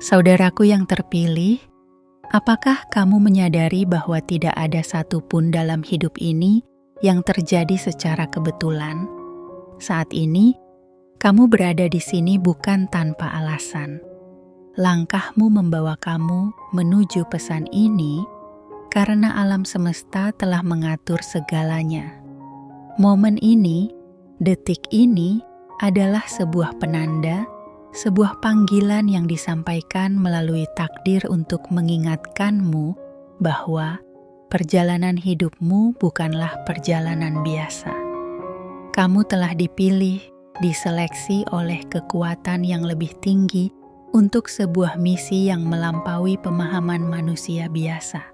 Saudaraku yang terpilih, apakah kamu menyadari bahwa tidak ada satupun dalam hidup ini yang terjadi secara kebetulan? Saat ini, kamu berada di sini bukan tanpa alasan. Langkahmu membawa kamu menuju pesan ini karena alam semesta telah mengatur segalanya. Momen ini, detik ini, adalah sebuah penanda, sebuah panggilan yang disampaikan melalui takdir untuk mengingatkanmu bahwa perjalanan hidupmu bukanlah perjalanan biasa. Kamu telah dipilih, diseleksi oleh kekuatan yang lebih tinggi untuk sebuah misi yang melampaui pemahaman manusia biasa.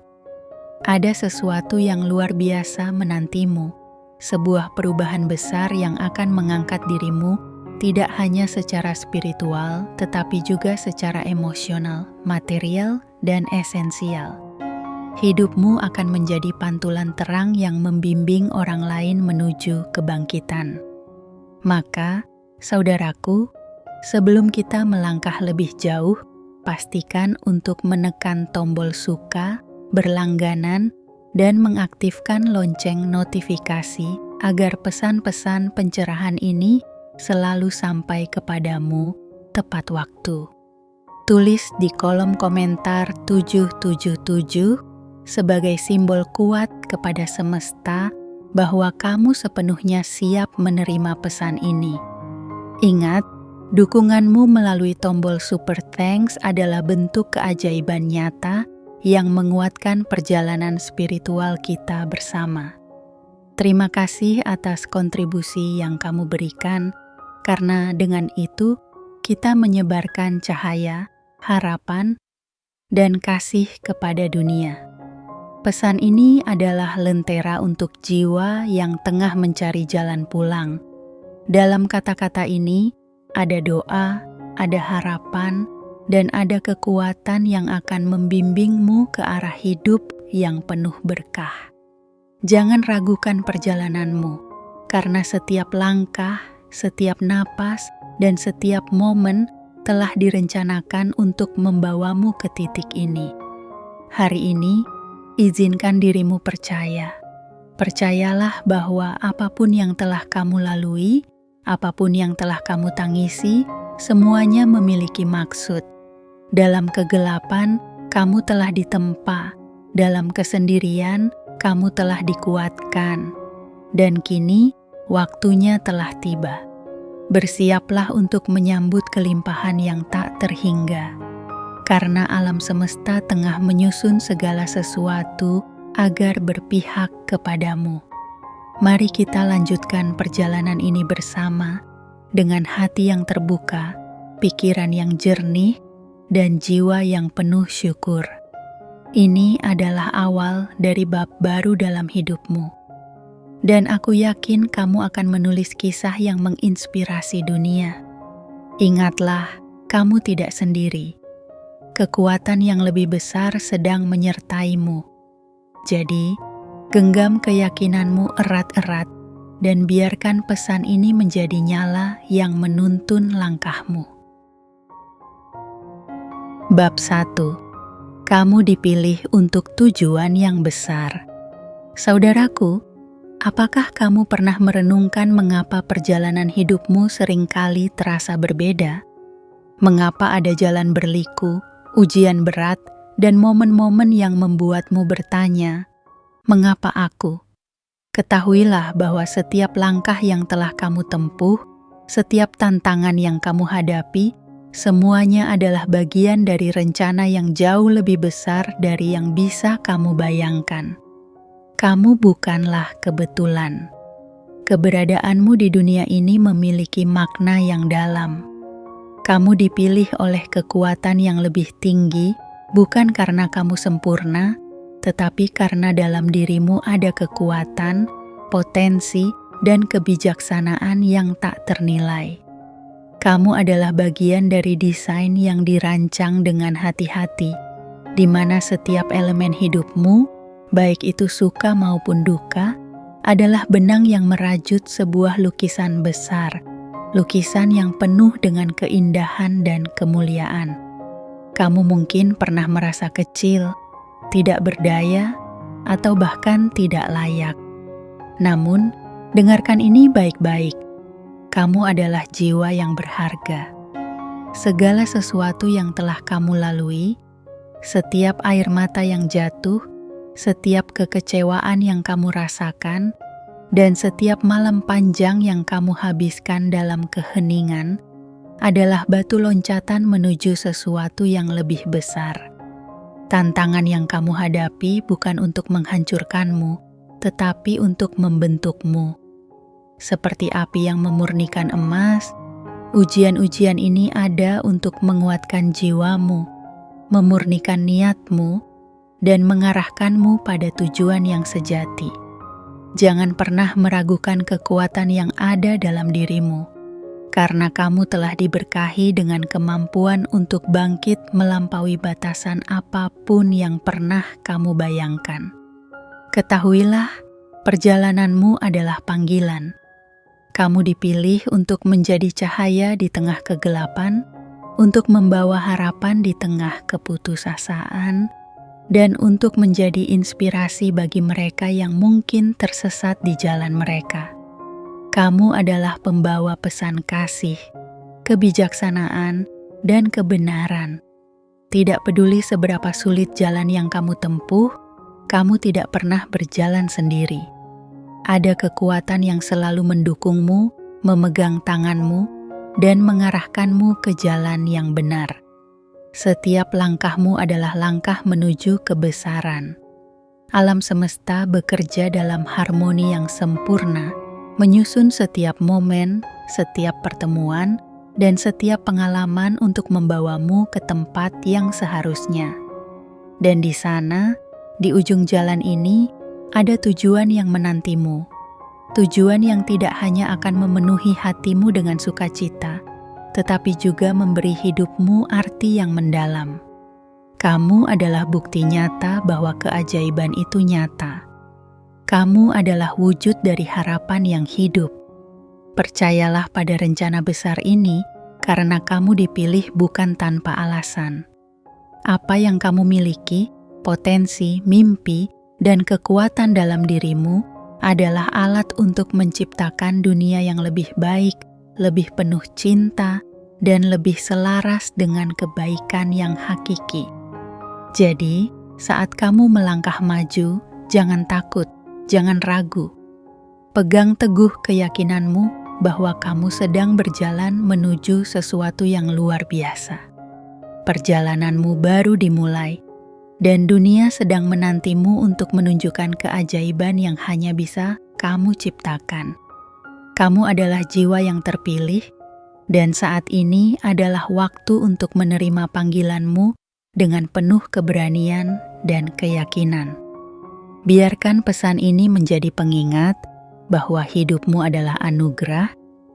Ada sesuatu yang luar biasa menantimu, sebuah perubahan besar yang akan mengangkat dirimu tidak hanya secara spiritual, tetapi juga secara emosional, material, dan esensial. Hidupmu akan menjadi pantulan terang yang membimbing orang lain menuju kebangkitan. Maka, saudaraku, sebelum kita melangkah lebih jauh, pastikan untuk menekan tombol suka, berlangganan, dan mengaktifkan lonceng notifikasi agar pesan-pesan pencerahan ini selalu sampai kepadamu tepat waktu. Tulis di kolom komentar 777 sebagai simbol kuat kepada semesta bahwa kamu sepenuhnya siap menerima pesan ini. Ingat, dukunganmu melalui tombol super thanks adalah bentuk keajaiban nyata yang menguatkan perjalanan spiritual kita bersama. Terima kasih atas kontribusi yang kamu berikan, karena dengan itu kita menyebarkan cahaya, harapan, dan kasih kepada dunia. Pesan ini adalah lentera untuk jiwa yang tengah mencari jalan pulang. Dalam kata-kata ini, ada doa, ada harapan, dan ada kekuatan yang akan membimbingmu ke arah hidup yang penuh berkah. Jangan ragukan perjalananmu, karena setiap langkah, setiap napas, dan setiap momen telah direncanakan untuk membawamu ke titik ini. Hari ini, izinkan dirimu percaya. Percayalah bahwa apapun yang telah kamu lalui, apapun yang telah kamu tangisi, semuanya memiliki maksud. Dalam kegelapan, kamu telah ditempa. Dalam kesendirian, kamu telah dikuatkan. Dan kini, waktunya telah tiba. Bersiaplah untuk menyambut kelimpahan yang tak terhingga. Karena alam semesta tengah menyusun segala sesuatu agar berpihak kepadamu. Mari kita lanjutkan perjalanan ini bersama dengan hati yang terbuka, pikiran yang jernih, dan jiwa yang penuh syukur. Ini adalah awal dari bab baru dalam hidupmu. Dan aku yakin kamu akan menulis kisah yang menginspirasi dunia. Ingatlah, kamu tidak sendiri. Kekuatan yang lebih besar sedang menyertaimu. Jadi, genggam keyakinanmu erat-erat dan biarkan pesan ini menjadi nyala yang menuntun langkahmu. Bab 1. Kamu dipilih untuk tujuan yang besar. Saudaraku, apakah kamu pernah merenungkan mengapa perjalanan hidupmu seringkali terasa berbeda? Mengapa ada jalan berliku, ujian berat, dan momen-momen yang membuatmu bertanya, "Mengapa aku?" Ketahuilah bahwa setiap langkah yang telah kamu tempuh, setiap tantangan yang kamu hadapi, semuanya adalah bagian dari rencana yang jauh lebih besar dari yang bisa kamu bayangkan. Kamu bukanlah kebetulan. Keberadaanmu di dunia ini memiliki makna yang dalam. Kamu dipilih oleh kekuatan yang lebih tinggi, bukan karena kamu sempurna, tetapi karena dalam dirimu ada kekuatan, potensi, dan kebijaksanaan yang tak ternilai. Kamu adalah bagian dari desain yang dirancang dengan hati-hati, di mana setiap elemen hidupmu, baik itu suka maupun duka, adalah benang yang merajut sebuah lukisan besar, lukisan yang penuh dengan keindahan dan kemuliaan. Kamu mungkin pernah merasa kecil, tidak berdaya, atau bahkan tidak layak. Namun, dengarkan ini baik-baik. Kamu adalah jiwa yang berharga. Segala sesuatu yang telah kamu lalui, setiap air mata yang jatuh, setiap kekecewaan yang kamu rasakan, dan setiap malam panjang yang kamu habiskan dalam keheningan adalah batu loncatan menuju sesuatu yang lebih besar. Tantangan yang kamu hadapi bukan untuk menghancurkanmu, tetapi untuk membentukmu. Seperti api yang memurnikan emas, ujian-ujian ini ada untuk menguatkan jiwamu, memurnikan niatmu, dan mengarahkanmu pada tujuan yang sejati. Jangan pernah meragukan kekuatan yang ada dalam dirimu, karena kamu telah diberkahi dengan kemampuan untuk bangkit melampaui batasan apapun yang pernah kamu bayangkan. Ketahuilah, perjalananmu adalah panggilan. Kamu dipilih untuk menjadi cahaya di tengah kegelapan, untuk membawa harapan di tengah keputusasaan, dan untuk menjadi inspirasi bagi mereka yang mungkin tersesat di jalan mereka. Kamu adalah pembawa pesan kasih, kebijaksanaan, dan kebenaran. Tidak peduli seberapa sulit jalan yang kamu tempuh, kamu tidak pernah berjalan sendiri. Ada kekuatan yang selalu mendukungmu, memegang tanganmu, dan mengarahkanmu ke jalan yang benar. Setiap langkahmu adalah langkah menuju kebesaran. Alam semesta bekerja dalam harmoni yang sempurna, menyusun setiap momen, setiap pertemuan, dan setiap pengalaman untuk membawamu ke tempat yang seharusnya. Dan di sana, di ujung jalan ini, ada tujuan yang menantimu. Tujuan yang tidak hanya akan memenuhi hatimu dengan sukacita, tetapi juga memberi hidupmu arti yang mendalam. Kamu adalah bukti nyata bahwa keajaiban itu nyata. Kamu adalah wujud dari harapan yang hidup. Percayalah pada rencana besar ini, karena kamu dipilih bukan tanpa alasan. Apa yang kamu miliki, potensi, mimpi, dan kekuatan dalam dirimu adalah alat untuk menciptakan dunia yang lebih baik, lebih penuh cinta, dan lebih selaras dengan kebaikan yang hakiki. Jadi, saat kamu melangkah maju, jangan takut, jangan ragu. Pegang teguh keyakinanmu bahwa kamu sedang berjalan menuju sesuatu yang luar biasa. Perjalananmu baru dimulai, dan dunia sedang menantimu untuk menunjukkan keajaiban yang hanya bisa kamu ciptakan. Kamu adalah jiwa yang terpilih, dan saat ini adalah waktu untuk menerima panggilanmu dengan penuh keberanian dan keyakinan. Biarkan pesan ini menjadi pengingat bahwa hidupmu adalah anugerah,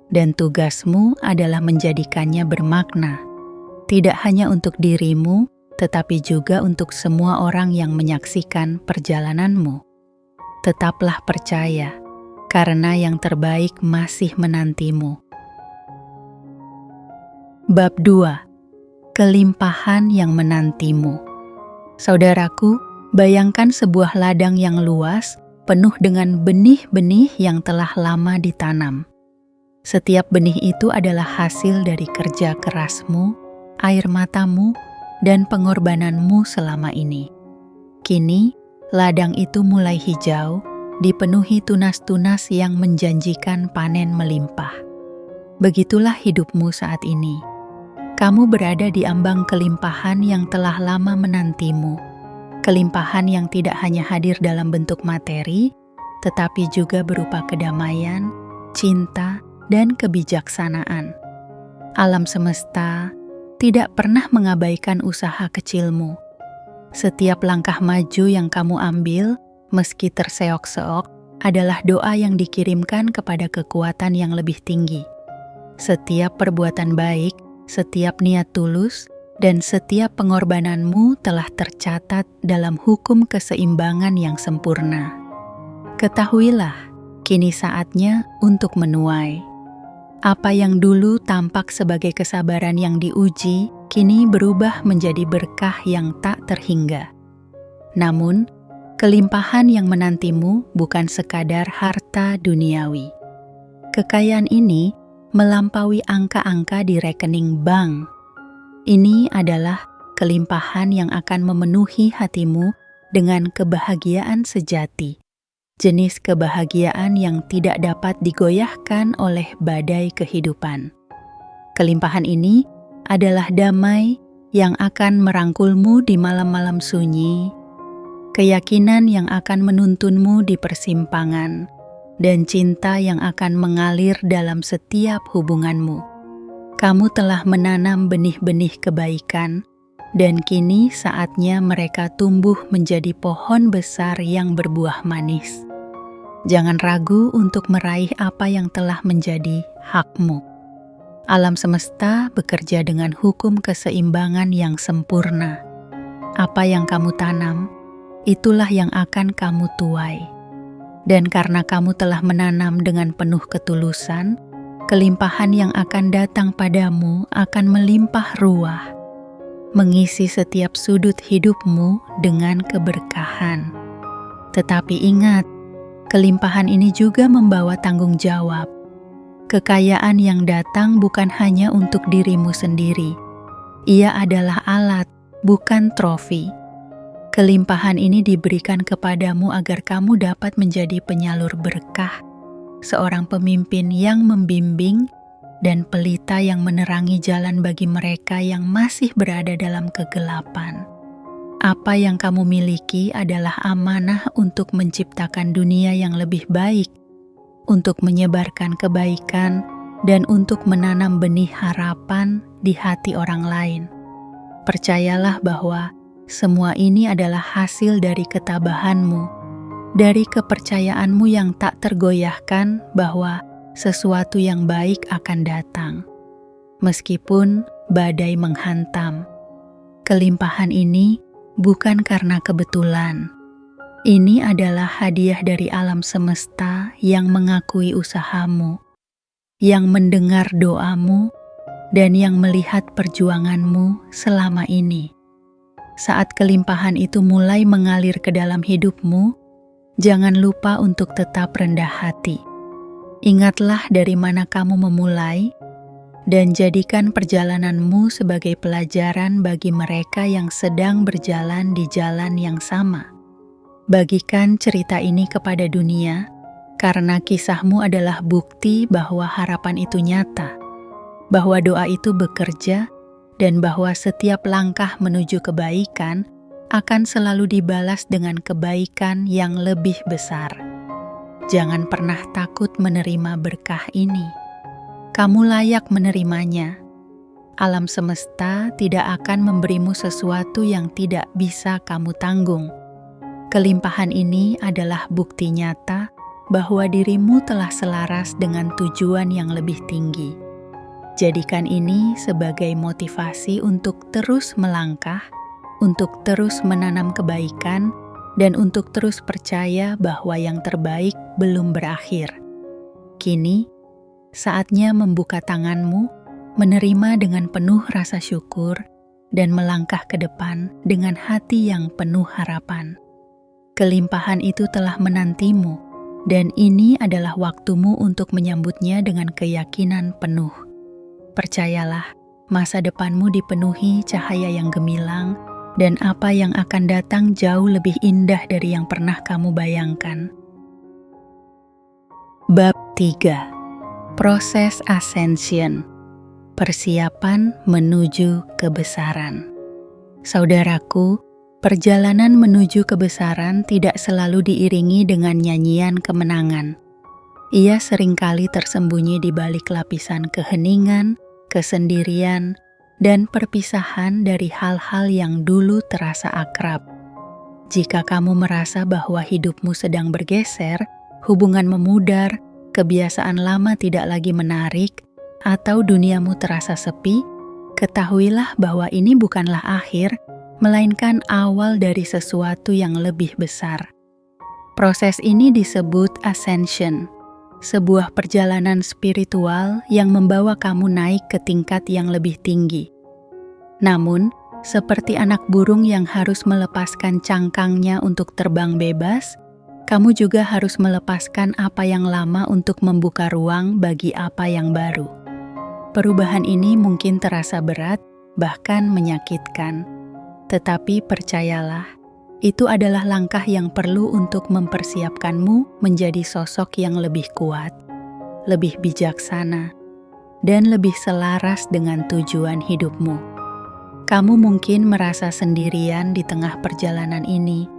dan tugasmu adalah menjadikannya bermakna, tidak hanya untuk dirimu, tetapi juga untuk semua orang yang menyaksikan perjalananmu. Tetaplah percaya, karena yang terbaik masih menantimu. Bab 2. Kelimpahan yang menantimu. Saudaraku, bayangkan sebuah ladang yang luas, penuh dengan benih-benih yang telah lama ditanam. Setiap benih itu adalah hasil dari kerja kerasmu, air matamu, dan pengorbananmu selama ini. Kini, ladang itu mulai hijau, dipenuhi tunas-tunas yang menjanjikan panen melimpah. Begitulah hidupmu saat ini. Kamu berada di ambang kelimpahan yang telah lama menantimu. Kelimpahan yang tidak hanya hadir dalam bentuk materi, tetapi juga berupa kedamaian, cinta, dan kebijaksanaan. Alam semesta tidak pernah mengabaikan usaha kecilmu. Setiap langkah maju yang kamu ambil, meski terseok-seok, adalah doa yang dikirimkan kepada kekuatan yang lebih tinggi. Setiap perbuatan baik, setiap niat tulus, dan setiap pengorbananmu telah tercatat dalam hukum keseimbangan yang sempurna. Ketahuilah, kini saatnya untuk menuai. Apa yang dulu tampak sebagai kesabaran yang diuji, kini berubah menjadi berkah yang tak terhingga. Namun, kelimpahan yang menantimu bukan sekadar harta duniawi. Kekayaan ini melampaui angka-angka di rekening bank. Ini adalah kelimpahan yang akan memenuhi hatimu dengan kebahagiaan sejati. Jenis kebahagiaan yang tidak dapat digoyahkan oleh badai kehidupan. Kelimpahan ini adalah damai yang akan merangkulmu di malam-malam sunyi, keyakinan yang akan menuntunmu di persimpangan, dan cinta yang akan mengalir dalam setiap hubunganmu. Kamu telah menanam benih-benih kebaikan, dan kini saatnya mereka tumbuh menjadi pohon besar yang berbuah manis. Jangan ragu untuk meraih apa yang telah menjadi hakmu. Alam semesta bekerja dengan hukum keseimbangan yang sempurna. Apa yang kamu tanam, itulah yang akan kamu tuai. Dan karena kamu telah menanam dengan penuh ketulusan, kelimpahan yang akan datang padamu akan melimpah ruah, mengisi setiap sudut hidupmu dengan keberkahan. Tetapi ingat, kelimpahan ini juga membawa tanggung jawab. Kekayaan yang datang bukan hanya untuk dirimu sendiri. Ia adalah alat, bukan trofi. Kelimpahan ini diberikan kepadamu agar kamu dapat menjadi penyalur berkah, seorang pemimpin yang membimbing, dan pelita yang menerangi jalan bagi mereka yang masih berada dalam kegelapan. Apa yang kamu miliki adalah amanah untuk menciptakan dunia yang lebih baik, untuk menyebarkan kebaikan, dan untuk menanam benih harapan di hati orang lain. Percayalah bahwa semua ini adalah hasil dari ketabahanmu, dari kepercayaanmu yang tak tergoyahkan bahwa sesuatu yang baik akan datang. Meskipun badai menghantam, kelimpahan ini bukan karena kebetulan. Ini adalah hadiah dari alam semesta yang mengakui usahamu, yang mendengar doamu, dan yang melihat perjuanganmu selama ini. Saat kelimpahan itu mulai mengalir ke dalam hidupmu, jangan lupa untuk tetap rendah hati. Ingatlah dari mana kamu memulai, dan jadikan perjalananmu sebagai pelajaran bagi mereka yang sedang berjalan di jalan yang sama. Bagikan cerita ini kepada dunia, karena kisahmu adalah bukti bahwa harapan itu nyata, bahwa doa itu bekerja, dan bahwa setiap langkah menuju kebaikan akan selalu dibalas dengan kebaikan yang lebih besar. Jangan pernah takut menerima berkah ini. Kamu layak menerimanya. Alam semesta tidak akan memberimu sesuatu yang tidak bisa kamu tanggung. Kelimpahan ini adalah bukti nyata bahwa dirimu telah selaras dengan tujuan yang lebih tinggi. Jadikan ini sebagai motivasi untuk terus melangkah, untuk terus menanam kebaikan, dan untuk terus percaya bahwa yang terbaik belum berakhir. Kini, saatnya membuka tanganmu, menerima dengan penuh rasa syukur, dan melangkah ke depan dengan hati yang penuh harapan. Kelimpahan itu telah menantimu, dan ini adalah waktumu untuk menyambutnya dengan keyakinan penuh. Percayalah, masa depanmu dipenuhi cahaya yang gemilang, dan apa yang akan datang jauh lebih indah dari yang pernah kamu bayangkan. Bab 3. Proses Ascension. Persiapan menuju kebesaran. Saudaraku, perjalanan menuju kebesaran tidak selalu diiringi dengan nyanyian kemenangan. Ia seringkali tersembunyi di balik lapisan keheningan, kesendirian, dan perpisahan dari hal-hal yang dulu terasa akrab. Jika kamu merasa bahwa hidupmu sedang bergeser, hubungan memudar, kebiasaan lama tidak lagi menarik, atau duniamu terasa sepi, ketahuilah bahwa ini bukanlah akhir, melainkan awal dari sesuatu yang lebih besar. Proses ini disebut ascension, sebuah perjalanan spiritual yang membawa kamu naik ke tingkat yang lebih tinggi. Namun, seperti anak burung yang harus melepaskan cangkangnya untuk terbang bebas, kamu juga harus melepaskan apa yang lama untuk membuka ruang bagi apa yang baru. Perubahan ini mungkin terasa berat, bahkan menyakitkan. Tetapi percayalah, itu adalah langkah yang perlu untuk mempersiapkanmu menjadi sosok yang lebih kuat, lebih bijaksana, dan lebih selaras dengan tujuan hidupmu. Kamu mungkin merasa sendirian di tengah perjalanan ini,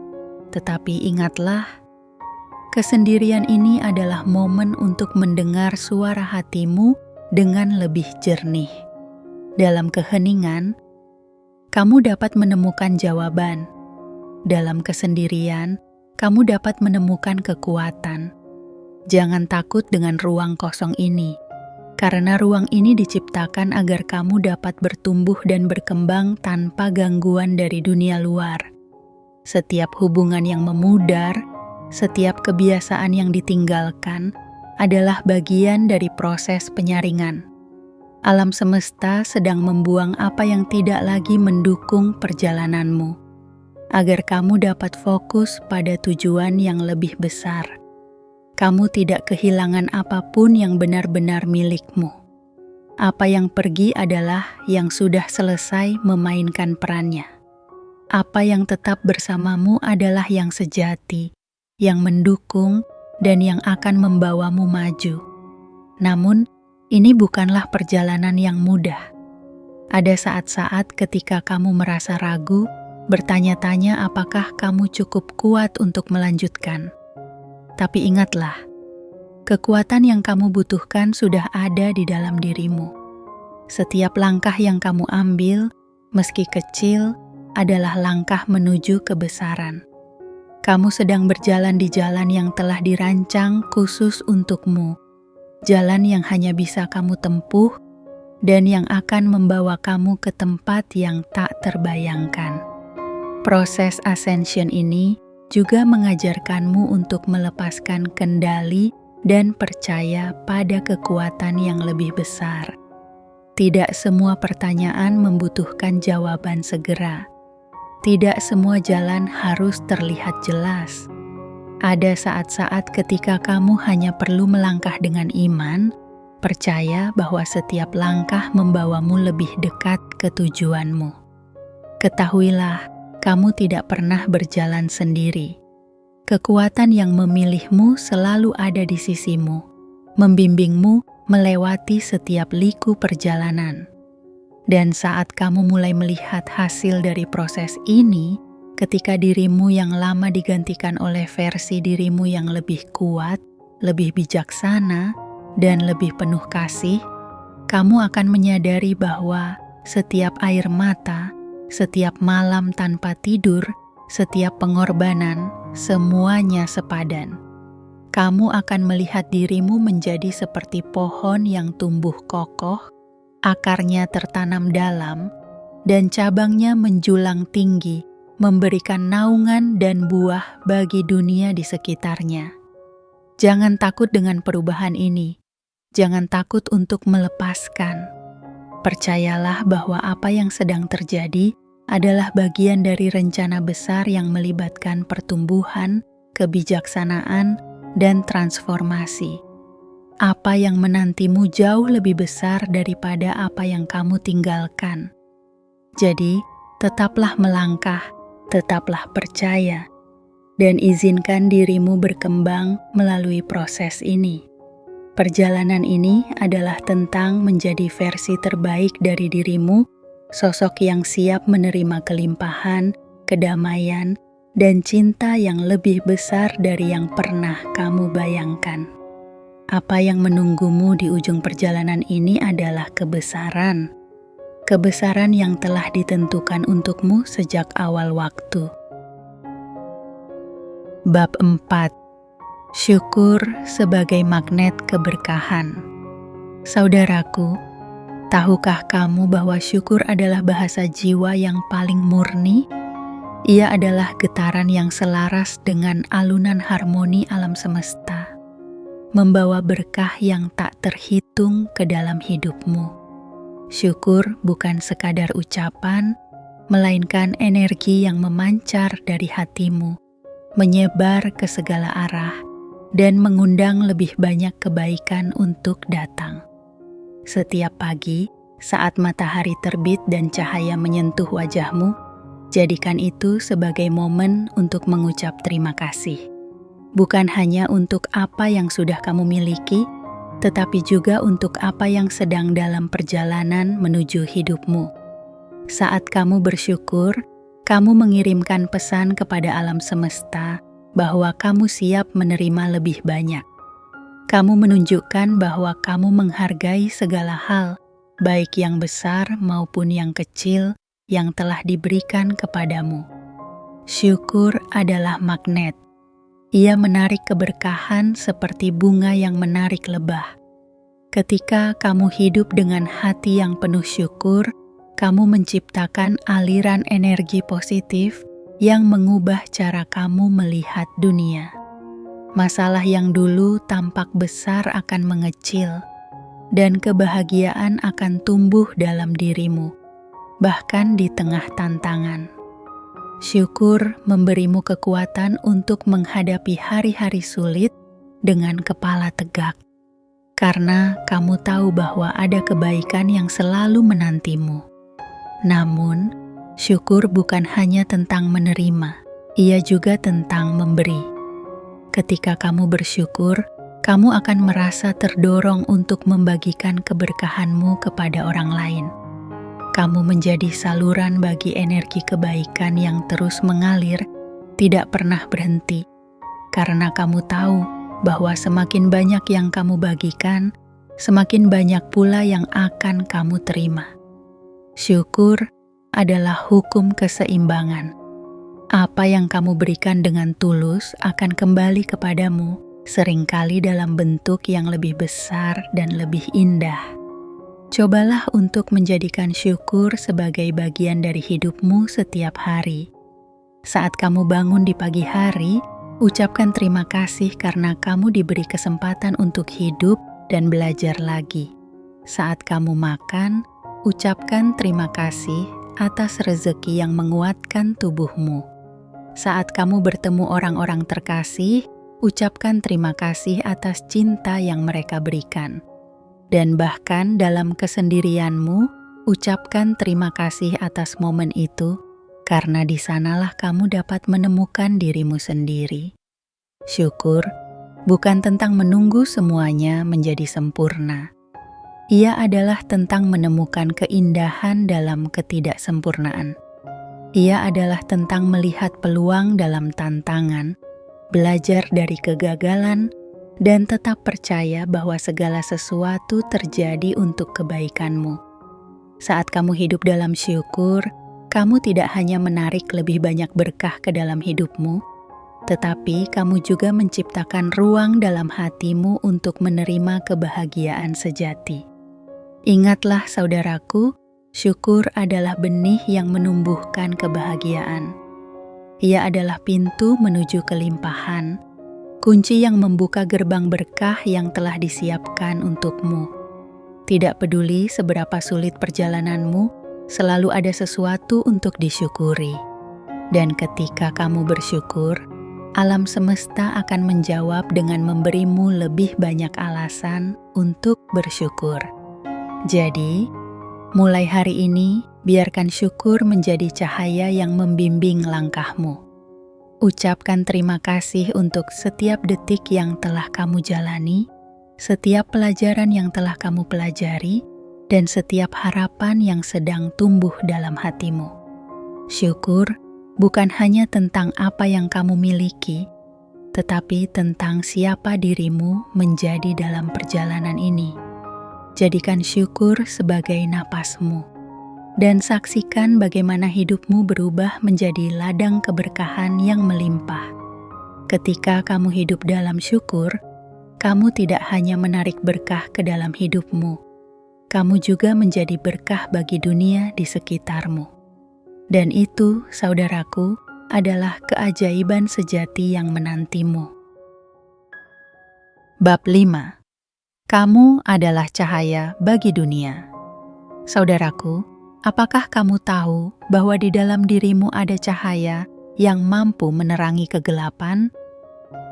tetapi ingatlah, kesendirian ini adalah momen untuk mendengar suara hatimu dengan lebih jernih. Dalam keheningan, kamu dapat menemukan jawaban. Dalam kesendirian, kamu dapat menemukan kekuatan. Jangan takut dengan ruang kosong ini, karena ruang ini diciptakan agar kamu dapat bertumbuh dan berkembang tanpa gangguan dari dunia luar. Setiap hubungan yang memudar, setiap kebiasaan yang ditinggalkan, adalah bagian dari proses penyaringan. Alam semesta sedang membuang apa yang tidak lagi mendukung perjalananmu, agar kamu dapat fokus pada tujuan yang lebih besar. Kamu tidak kehilangan apapun yang benar-benar milikmu. Apa yang pergi adalah yang sudah selesai memainkan perannya. Apa yang tetap bersamamu adalah yang sejati, yang mendukung, dan yang akan membawamu maju. Namun, ini bukanlah perjalanan yang mudah. Ada saat-saat ketika kamu merasa ragu, bertanya-tanya apakah kamu cukup kuat untuk melanjutkan. Tapi ingatlah, kekuatan yang kamu butuhkan sudah ada di dalam dirimu. Setiap langkah yang kamu ambil, meski kecil, adalah langkah menuju kebesaran. Kamu sedang berjalan di jalan yang telah dirancang khusus untukmu, jalan yang hanya bisa kamu tempuh, dan yang akan membawa kamu ke tempat yang tak terbayangkan. Proses ascension ini juga mengajarkanmu untuk melepaskan kendali dan percaya pada kekuatan yang lebih besar. Tidak semua pertanyaan membutuhkan jawaban segera. Tidak semua jalan harus terlihat jelas. Ada saat-saat ketika kamu hanya perlu melangkah dengan iman, percaya bahwa setiap langkah membawamu lebih dekat ke tujuanmu. Ketahuilah, kamu tidak pernah berjalan sendiri. Kekuatan yang memilihmu selalu ada di sisimu, membimbingmu melewati setiap liku perjalanan. Dan saat kamu mulai melihat hasil dari proses ini, ketika dirimu yang lama digantikan oleh versi dirimu yang lebih kuat, lebih bijaksana, dan lebih penuh kasih, kamu akan menyadari bahwa setiap air mata, setiap malam tanpa tidur, setiap pengorbanan, semuanya sepadan. Kamu akan melihat dirimu menjadi seperti pohon yang tumbuh kokoh, akarnya tertanam dalam, dan cabangnya menjulang tinggi, memberikan naungan dan buah bagi dunia di sekitarnya. Jangan takut dengan perubahan ini. Jangan takut untuk melepaskan. Percayalah bahwa apa yang sedang terjadi adalah bagian dari rencana besar yang melibatkan pertumbuhan, kebijaksanaan, dan transformasi. Apa yang menantimu jauh lebih besar daripada apa yang kamu tinggalkan. Jadi, tetaplah melangkah, tetaplah percaya, dan izinkan dirimu berkembang melalui proses ini. Perjalanan ini adalah tentang menjadi versi terbaik dari dirimu, sosok yang siap menerima kelimpahan, kedamaian, dan cinta yang lebih besar dari yang pernah kamu bayangkan. Apa yang menunggumu di ujung perjalanan ini adalah kebesaran. Kebesaran yang telah ditentukan untukmu sejak awal waktu. Bab 4. Syukur sebagai magnet keberkahan. Saudaraku, tahukah kamu bahwa syukur adalah bahasa jiwa yang paling murni? Ia adalah getaran yang selaras dengan alunan harmoni alam semesta. membawa berkah yang tak terhitung ke dalam hidupmu. Syukur bukan sekadar ucapan, melainkan energi yang memancar dari hatimu, menyebar ke segala arah, dan mengundang lebih banyak kebaikan untuk datang. Setiap pagi, saat matahari terbit dan cahaya menyentuh wajahmu, jadikan itu sebagai momen untuk mengucap terima kasih. Bukan hanya untuk apa yang sudah kamu miliki, tetapi juga untuk apa yang sedang dalam perjalanan menuju hidupmu. Saat kamu bersyukur, kamu mengirimkan pesan kepada alam semesta bahwa kamu siap menerima lebih banyak. Kamu menunjukkan bahwa kamu menghargai segala hal, baik yang besar maupun yang kecil, yang telah diberikan kepadamu. Syukur adalah magnet. Ia menarik keberkahan seperti bunga yang menarik lebah. Ketika kamu hidup dengan hati yang penuh syukur, kamu menciptakan aliran energi positif yang mengubah cara kamu melihat dunia. Masalah yang dulu tampak besar akan mengecil, dan kebahagiaan akan tumbuh dalam dirimu, bahkan di tengah tantangan. Syukur memberimu kekuatan untuk menghadapi hari-hari sulit dengan kepala tegak, karena kamu tahu bahwa ada kebaikan yang selalu menantimu. Namun, syukur bukan hanya tentang menerima, ia juga tentang memberi. Ketika kamu bersyukur, kamu akan merasa terdorong untuk membagikan keberkahanmu kepada orang lain. Kamu menjadi saluran bagi energi kebaikan yang terus mengalir, tidak pernah berhenti, karena kamu tahu bahwa semakin banyak yang kamu bagikan, semakin banyak pula yang akan kamu terima. Syukur adalah hukum keseimbangan. Apa yang kamu berikan dengan tulus akan kembali kepadamu, seringkali dalam bentuk yang lebih besar dan lebih indah. Cobalah untuk menjadikan syukur sebagai bagian dari hidupmu setiap hari. Saat kamu bangun di pagi hari, ucapkan terima kasih karena kamu diberi kesempatan untuk hidup dan belajar lagi. Saat kamu makan, ucapkan terima kasih atas rezeki yang menguatkan tubuhmu. Saat kamu bertemu orang-orang terkasih, ucapkan terima kasih atas cinta yang mereka berikan. Dan bahkan dalam kesendirianmu, ucapkan terima kasih atas momen itu, karena di sanalah kamu dapat menemukan dirimu sendiri. Syukur bukan tentang menunggu semuanya menjadi sempurna. Ia adalah tentang menemukan keindahan dalam ketidaksempurnaan. Ia adalah tentang melihat peluang dalam tantangan, belajar dari kegagalan, dan tetap percaya bahwa segala sesuatu terjadi untuk kebaikanmu. Saat kamu hidup dalam syukur, kamu tidak hanya menarik lebih banyak berkah ke dalam hidupmu, tetapi kamu juga menciptakan ruang dalam hatimu untuk menerima kebahagiaan sejati. Ingatlah saudaraku, syukur adalah benih yang menumbuhkan kebahagiaan. Ia adalah pintu menuju kelimpahan, kunci yang membuka gerbang berkah yang telah disiapkan untukmu. Tidak peduli seberapa sulit perjalananmu, selalu ada sesuatu untuk disyukuri. Dan ketika kamu bersyukur, alam semesta akan menjawab dengan memberimu lebih banyak alasan untuk bersyukur. Jadi, mulai hari ini, biarkan syukur menjadi cahaya yang membimbing langkahmu. Ucapkan terima kasih untuk setiap detik yang telah kamu jalani, setiap pelajaran yang telah kamu pelajari, dan setiap harapan yang sedang tumbuh dalam hatimu. Syukur bukan hanya tentang apa yang kamu miliki, tetapi tentang siapa dirimu menjadi dalam perjalanan ini. Jadikan syukur sebagai napasmu, dan saksikan bagaimana hidupmu berubah menjadi ladang keberkahan yang melimpah. Ketika kamu hidup dalam syukur, kamu tidak hanya menarik berkah ke dalam hidupmu, kamu juga menjadi berkah bagi dunia di sekitarmu. Dan itu, saudaraku, adalah keajaiban sejati yang menantimu. Bab 5. Kamu adalah cahaya bagi dunia. Saudaraku, apakah kamu tahu bahwa di dalam dirimu ada cahaya yang mampu menerangi kegelapan?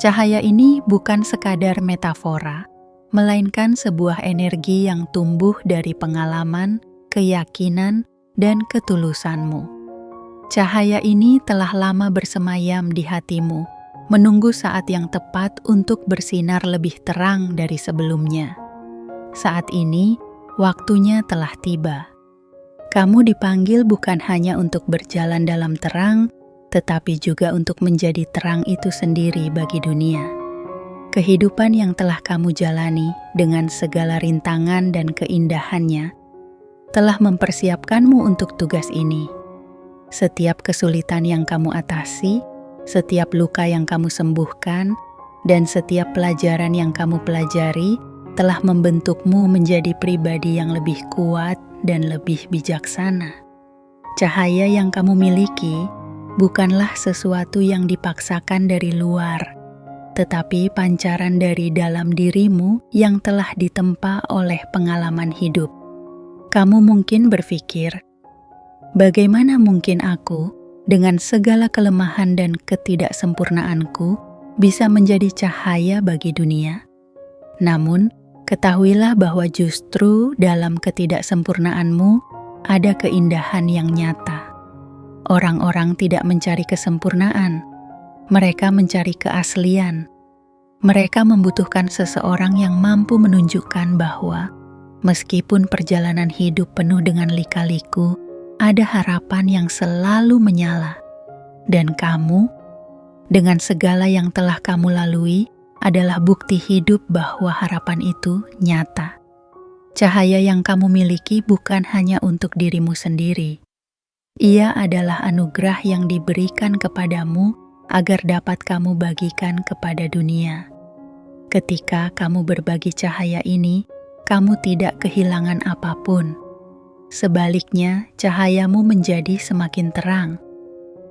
Cahaya ini bukan sekadar metafora, melainkan sebuah energi yang tumbuh dari pengalaman, keyakinan, dan ketulusanmu. Cahaya ini telah lama bersemayam di hatimu, menunggu saat yang tepat untuk bersinar lebih terang dari sebelumnya. Saat ini, waktunya telah tiba. Kamu dipanggil bukan hanya untuk berjalan dalam terang, tetapi juga untuk menjadi terang itu sendiri bagi dunia. Kehidupan yang telah kamu jalani dengan segala rintangan dan keindahannya telah mempersiapkanmu untuk tugas ini. Setiap kesulitan yang kamu atasi, setiap luka yang kamu sembuhkan, dan setiap pelajaran yang kamu pelajari telah membentukmu menjadi pribadi yang lebih kuat dan lebih bijaksana. Cahaya yang kamu miliki bukanlah sesuatu yang dipaksakan dari luar, tetapi pancaran dari dalam dirimu yang telah ditempa oleh pengalaman hidup. Kamu mungkin berpikir, bagaimana mungkin aku, dengan segala kelemahan dan ketidaksempurnaanku, bisa menjadi cahaya bagi dunia? Namun, ketahuilah bahwa justru dalam ketidaksempurnaanmu ada keindahan yang nyata. Orang-orang tidak mencari kesempurnaan, mereka mencari keaslian. Mereka membutuhkan seseorang yang mampu menunjukkan bahwa, meskipun perjalanan hidup penuh dengan lika-liku, ada harapan yang selalu menyala. Dan kamu, dengan segala yang telah kamu lalui, adalah bukti hidup bahwa harapan itu nyata. Cahaya yang kamu miliki bukan hanya untuk dirimu sendiri. Ia adalah anugerah yang diberikan kepadamu agar dapat kamu bagikan kepada dunia. Ketika kamu berbagi cahaya ini, kamu tidak kehilangan apapun. Sebaliknya, cahayamu menjadi semakin terang.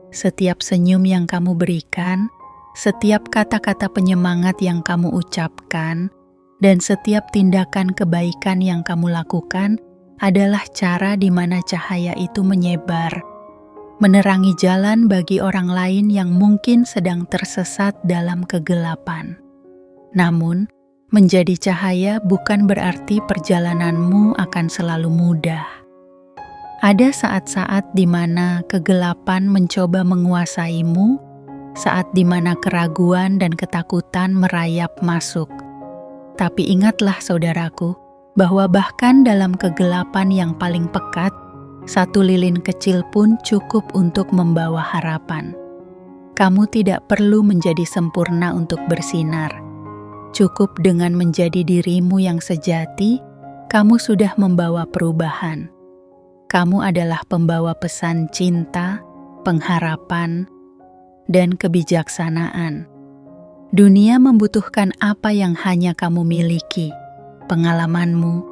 Setiap senyum yang kamu berikan, setiap kata-kata penyemangat yang kamu ucapkan, dan setiap tindakan kebaikan yang kamu lakukan adalah cara di mana cahaya itu menyebar, menerangi jalan bagi orang lain yang mungkin sedang tersesat dalam kegelapan. Namun, menjadi cahaya bukan berarti perjalananmu akan selalu mudah. Ada saat-saat di mana kegelapan mencoba menguasaimu, saat di mana keraguan dan ketakutan merayap masuk. Tapi ingatlah saudaraku, bahwa bahkan dalam kegelapan yang paling pekat, satu lilin kecil pun cukup untuk membawa harapan. Kamu tidak perlu menjadi sempurna untuk bersinar. Cukup dengan menjadi dirimu yang sejati, kamu sudah membawa perubahan. Kamu adalah pembawa pesan cinta, pengharapan, dan kebijaksanaan. Dunia membutuhkan apa yang hanya kamu miliki, pengalamanmu,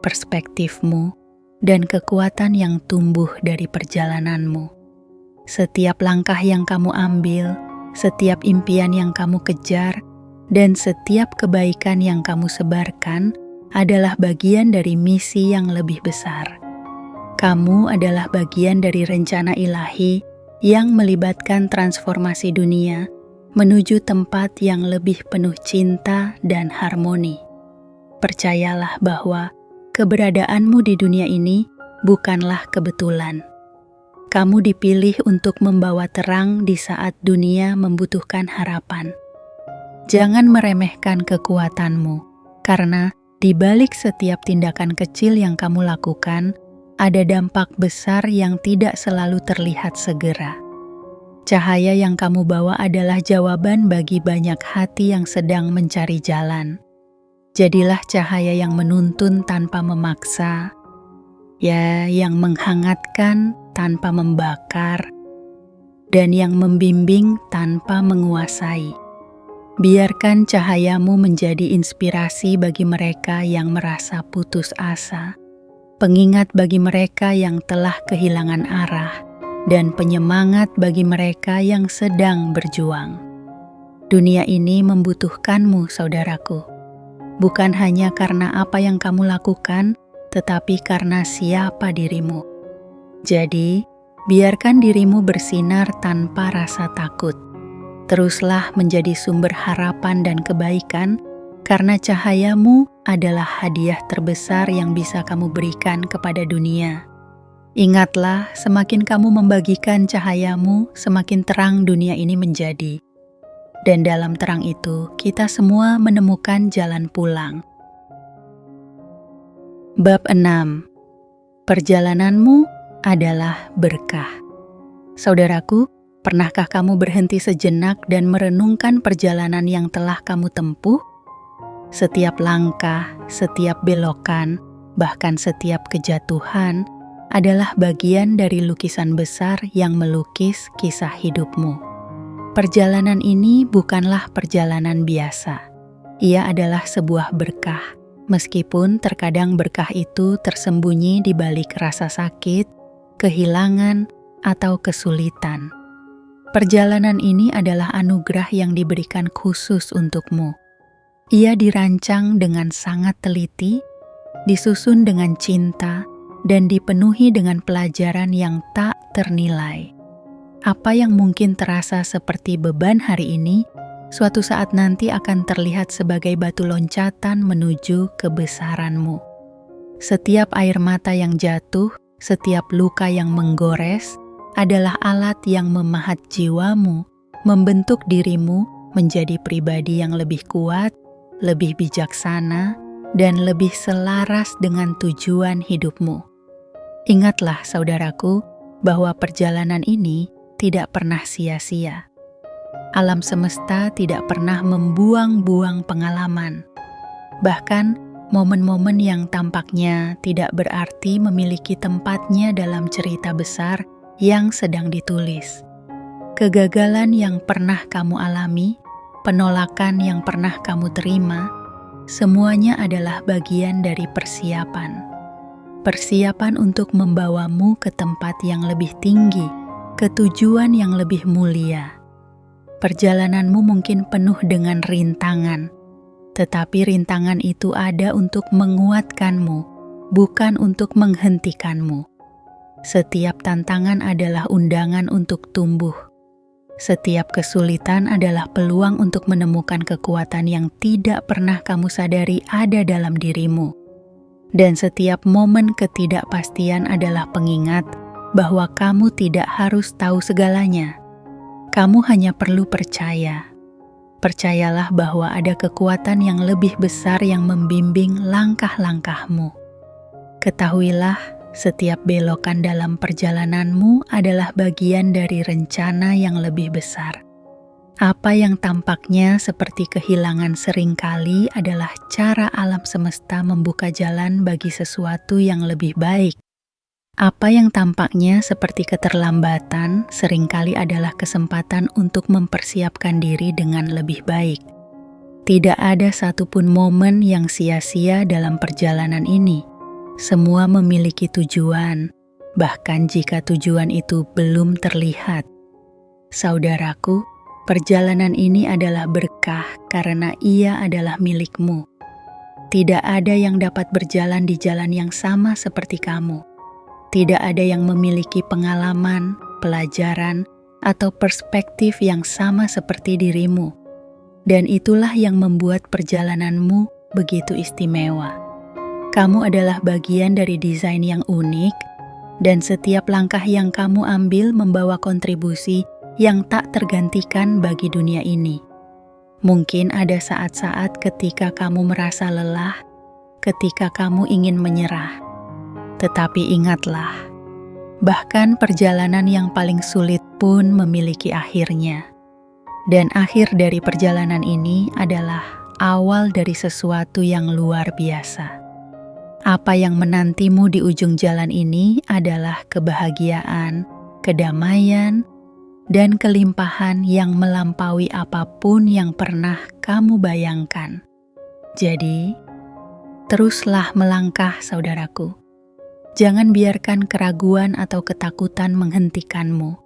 perspektifmu, dan kekuatan yang tumbuh dari perjalananmu. Setiap langkah yang kamu ambil, setiap impian yang kamu kejar, dan setiap kebaikan yang kamu sebarkan adalah bagian dari misi yang lebih besar. Kamu adalah bagian dari rencana ilahi yang melibatkan transformasi dunia menuju tempat yang lebih penuh cinta dan harmoni. Percayalah bahwa keberadaanmu di dunia ini bukanlah kebetulan. Kamu dipilih untuk membawa terang di saat dunia membutuhkan harapan. Jangan meremehkan kekuatanmu, karena di balik setiap tindakan kecil yang kamu lakukan, ada dampak besar yang tidak selalu terlihat segera. Cahaya yang kamu bawa adalah jawaban bagi banyak hati yang sedang mencari jalan. Jadilah cahaya yang menuntun tanpa memaksa, yang menghangatkan tanpa membakar, dan yang membimbing tanpa menguasai. Biarkan cahayamu menjadi inspirasi bagi mereka yang merasa putus asa, pengingat bagi mereka yang telah kehilangan arah, dan penyemangat bagi mereka yang sedang berjuang. Dunia ini membutuhkanmu, saudaraku. bukan hanya karena apa yang kamu lakukan, tetapi karena siapa dirimu. Jadi, biarkan dirimu bersinar tanpa rasa takut. Teruslah menjadi sumber harapan dan kebaikan, karena cahayamu adalah hadiah terbesar yang bisa kamu berikan kepada dunia. Ingatlah, semakin kamu membagikan cahayamu, semakin terang dunia ini menjadi. Dan dalam terang itu, kita semua menemukan jalan pulang. Bab 6. Perjalananmu adalah berkah. Saudaraku, pernahkah kamu berhenti sejenak dan merenungkan perjalanan yang telah kamu tempuh? Setiap langkah, setiap belokan, bahkan setiap kejatuhan adalah bagian dari lukisan besar yang melukis kisah hidupmu. Perjalanan ini bukanlah perjalanan biasa. Ia adalah sebuah berkah, meskipun terkadang berkah itu tersembunyi di balik rasa sakit, kehilangan, atau kesulitan. Perjalanan ini adalah anugerah yang diberikan khusus untukmu. Ia dirancang dengan sangat teliti, disusun dengan cinta, dan dipenuhi dengan pelajaran yang tak ternilai. Apa yang mungkin terasa seperti beban hari ini, suatu saat nanti akan terlihat sebagai batu loncatan menuju kebesaranmu. Setiap air mata yang jatuh, setiap luka yang menggores, adalah alat yang memahat jiwamu, membentuk dirimu menjadi pribadi yang lebih kuat, lebih bijaksana, dan lebih selaras dengan tujuan hidupmu. Ingatlah, saudaraku, bahwa perjalanan ini tidak pernah sia-sia. Alam semesta tidak pernah membuang-buang pengalaman. Bahkan, momen-momen yang tampaknya tidak berarti memiliki tempatnya dalam cerita besar yang sedang ditulis. Kegagalan yang pernah kamu alami, penolakan yang pernah kamu terima, semuanya adalah bagian dari persiapan. Persiapan untuk membawamu ke tempat yang lebih tinggi, ke tujuan yang lebih mulia. Perjalananmu mungkin penuh dengan rintangan, tetapi rintangan itu ada untuk menguatkanmu, bukan untuk menghentikanmu. Setiap tantangan adalah undangan untuk tumbuh. Setiap kesulitan adalah peluang untuk menemukan kekuatan yang tidak pernah kamu sadari ada dalam dirimu. Dan setiap momen ketidakpastian adalah pengingat bahwa kamu tidak harus tahu segalanya. Kamu hanya perlu percaya. Percayalah bahwa ada kekuatan yang lebih besar yang membimbing langkah-langkahmu. Ketahuilah, setiap belokan dalam perjalananmu adalah bagian dari rencana yang lebih besar. Apa yang tampaknya seperti kehilangan seringkali adalah cara alam semesta membuka jalan bagi sesuatu yang lebih baik. Apa yang tampaknya seperti keterlambatan seringkali adalah kesempatan untuk mempersiapkan diri dengan lebih baik. Tidak ada satupun momen yang sia-sia dalam perjalanan ini. Semua memiliki tujuan, bahkan jika tujuan itu belum terlihat. Saudaraku, perjalanan ini adalah berkah karena ia adalah milikmu. Tidak ada yang dapat berjalan di jalan yang sama seperti kamu. Tidak ada yang memiliki pengalaman, pelajaran, atau perspektif yang sama seperti dirimu. Dan itulah yang membuat perjalananmu begitu istimewa. Kamu adalah bagian dari desain yang unik, dan setiap langkah yang kamu ambil membawa kontribusi yang tak tergantikan bagi dunia ini. Mungkin ada saat-saat ketika kamu merasa lelah, ketika kamu ingin menyerah. Tetapi ingatlah, bahkan perjalanan yang paling sulit pun memiliki akhirnya. Dan akhir dari perjalanan ini adalah awal dari sesuatu yang luar biasa. Apa yang menantimu di ujung jalan ini adalah kebahagiaan, kedamaian, dan kelimpahan yang melampaui apapun yang pernah kamu bayangkan. Jadi, teruslah melangkah, saudaraku. Jangan biarkan keraguan atau ketakutan menghentikanmu.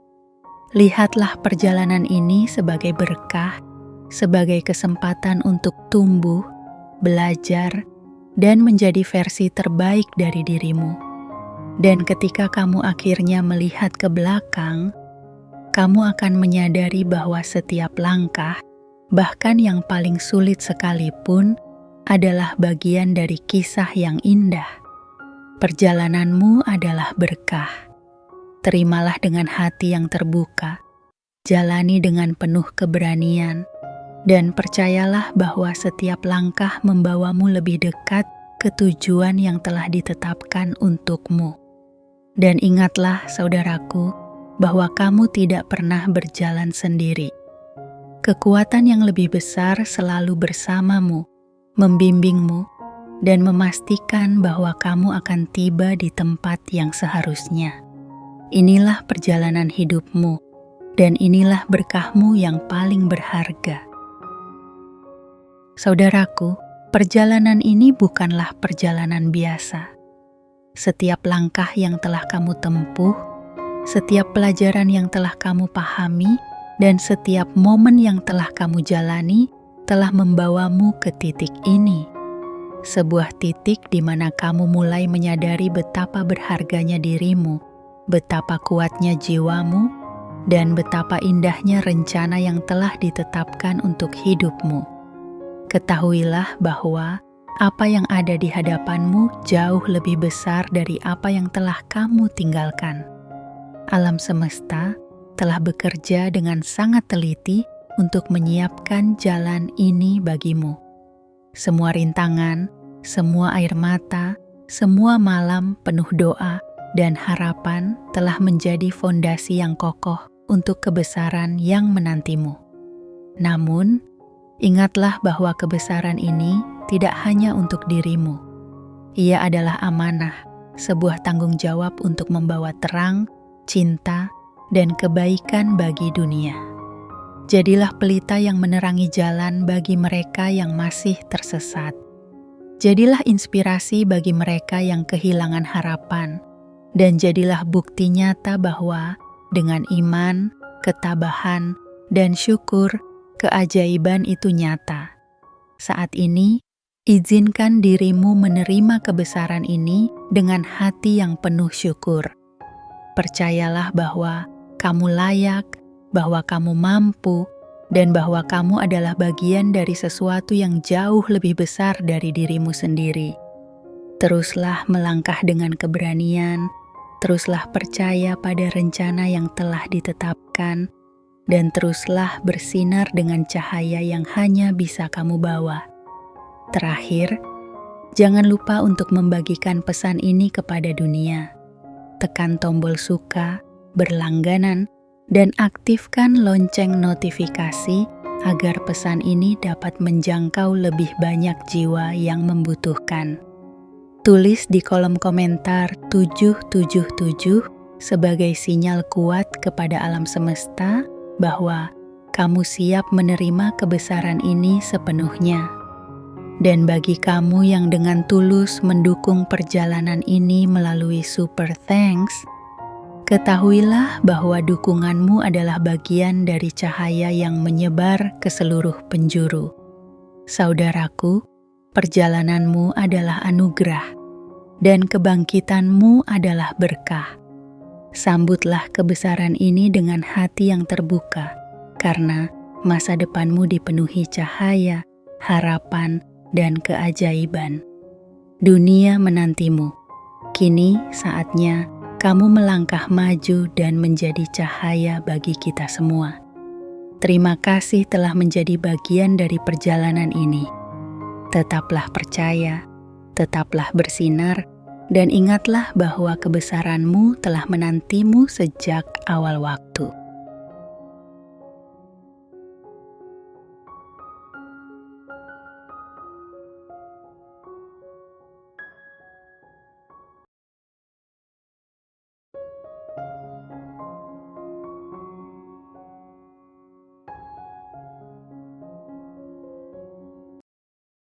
Lihatlah perjalanan ini sebagai berkah, sebagai kesempatan untuk tumbuh, belajar, dan menjadi versi terbaik dari dirimu. Dan ketika kamu akhirnya melihat ke belakang, kamu akan menyadari bahwa setiap langkah, bahkan yang paling sulit sekalipun, adalah bagian dari kisah yang indah. Perjalananmu adalah berkah. Terimalah dengan hati yang terbuka, jalani dengan penuh keberanian, dan percayalah bahwa setiap langkah membawamu lebih dekat ke tujuan yang telah ditetapkan untukmu. Dan ingatlah, saudaraku, bahwa kamu tidak pernah berjalan sendiri. Kekuatan yang lebih besar selalu bersamamu, membimbingmu, dan memastikan bahwa kamu akan tiba di tempat yang seharusnya. Inilah perjalanan hidupmu, dan inilah berkahmu yang paling berharga. Saudaraku, perjalanan ini bukanlah perjalanan biasa. Setiap langkah yang telah kamu tempuh, setiap pelajaran yang telah kamu pahami, dan setiap momen yang telah kamu jalani telah membawamu ke titik ini. Sebuah titik di mana kamu mulai menyadari betapa berharganya dirimu, betapa kuatnya jiwamu, dan betapa indahnya rencana yang telah ditetapkan untuk hidupmu. Ketahuilah bahwa apa yang ada di hadapanmu jauh lebih besar dari apa yang telah kamu tinggalkan. Alam semesta telah bekerja dengan sangat teliti untuk menyiapkan jalan ini bagimu. Semua rintangan, semua air mata, semua malam penuh doa dan harapan telah menjadi fondasi yang kokoh untuk kebesaran yang menantimu. Namun, ingatlah bahwa kebesaran ini tidak hanya untuk dirimu. Ia adalah amanah, sebuah tanggung jawab untuk membawa terang, cinta, dan kebaikan bagi dunia. Jadilah pelita yang menerangi jalan bagi mereka yang masih tersesat. Jadilah inspirasi bagi mereka yang kehilangan harapan, dan jadilah bukti nyata bahwa dengan iman, ketabahan, dan syukur, keajaiban itu nyata. Saat ini, izinkan dirimu menerima kebesaran ini dengan hati yang penuh syukur. Percayalah bahwa kamu layak, bahwa kamu mampu, dan bahwa kamu adalah bagian dari sesuatu yang jauh lebih besar dari dirimu sendiri. Teruslah melangkah dengan keberanian, teruslah percaya pada rencana yang telah ditetapkan, dan teruslah bersinar dengan cahaya yang hanya bisa kamu bawa. Terakhir, jangan lupa untuk membagikan pesan ini kepada dunia. Tekan tombol suka, berlangganan, dan aktifkan lonceng notifikasi agar pesan ini dapat menjangkau lebih banyak jiwa yang membutuhkan. Tulis di kolom komentar 777 sebagai sinyal kuat kepada alam semesta bahwa kamu siap menerima kebesaran ini sepenuhnya. Dan bagi kamu yang dengan tulus mendukung perjalanan ini melalui Super Thanks, ketahuilah bahwa dukunganmu adalah bagian dari cahaya yang menyebar ke seluruh penjuru. Saudaraku, perjalananmu adalah anugerah, dan kebangkitanmu adalah berkah. Sambutlah kebesaran ini dengan hati yang terbuka, karena masa depanmu dipenuhi cahaya, harapan, dan keajaiban. Dunia menantimu. Kini saatnya kamu melangkah maju dan menjadi cahaya bagi kita semua. Terima kasih telah menjadi bagian dari perjalanan ini. Tetaplah percaya, tetaplah bersinar, dan ingatlah bahwa kebesaranmu telah menantimu sejak awal waktu.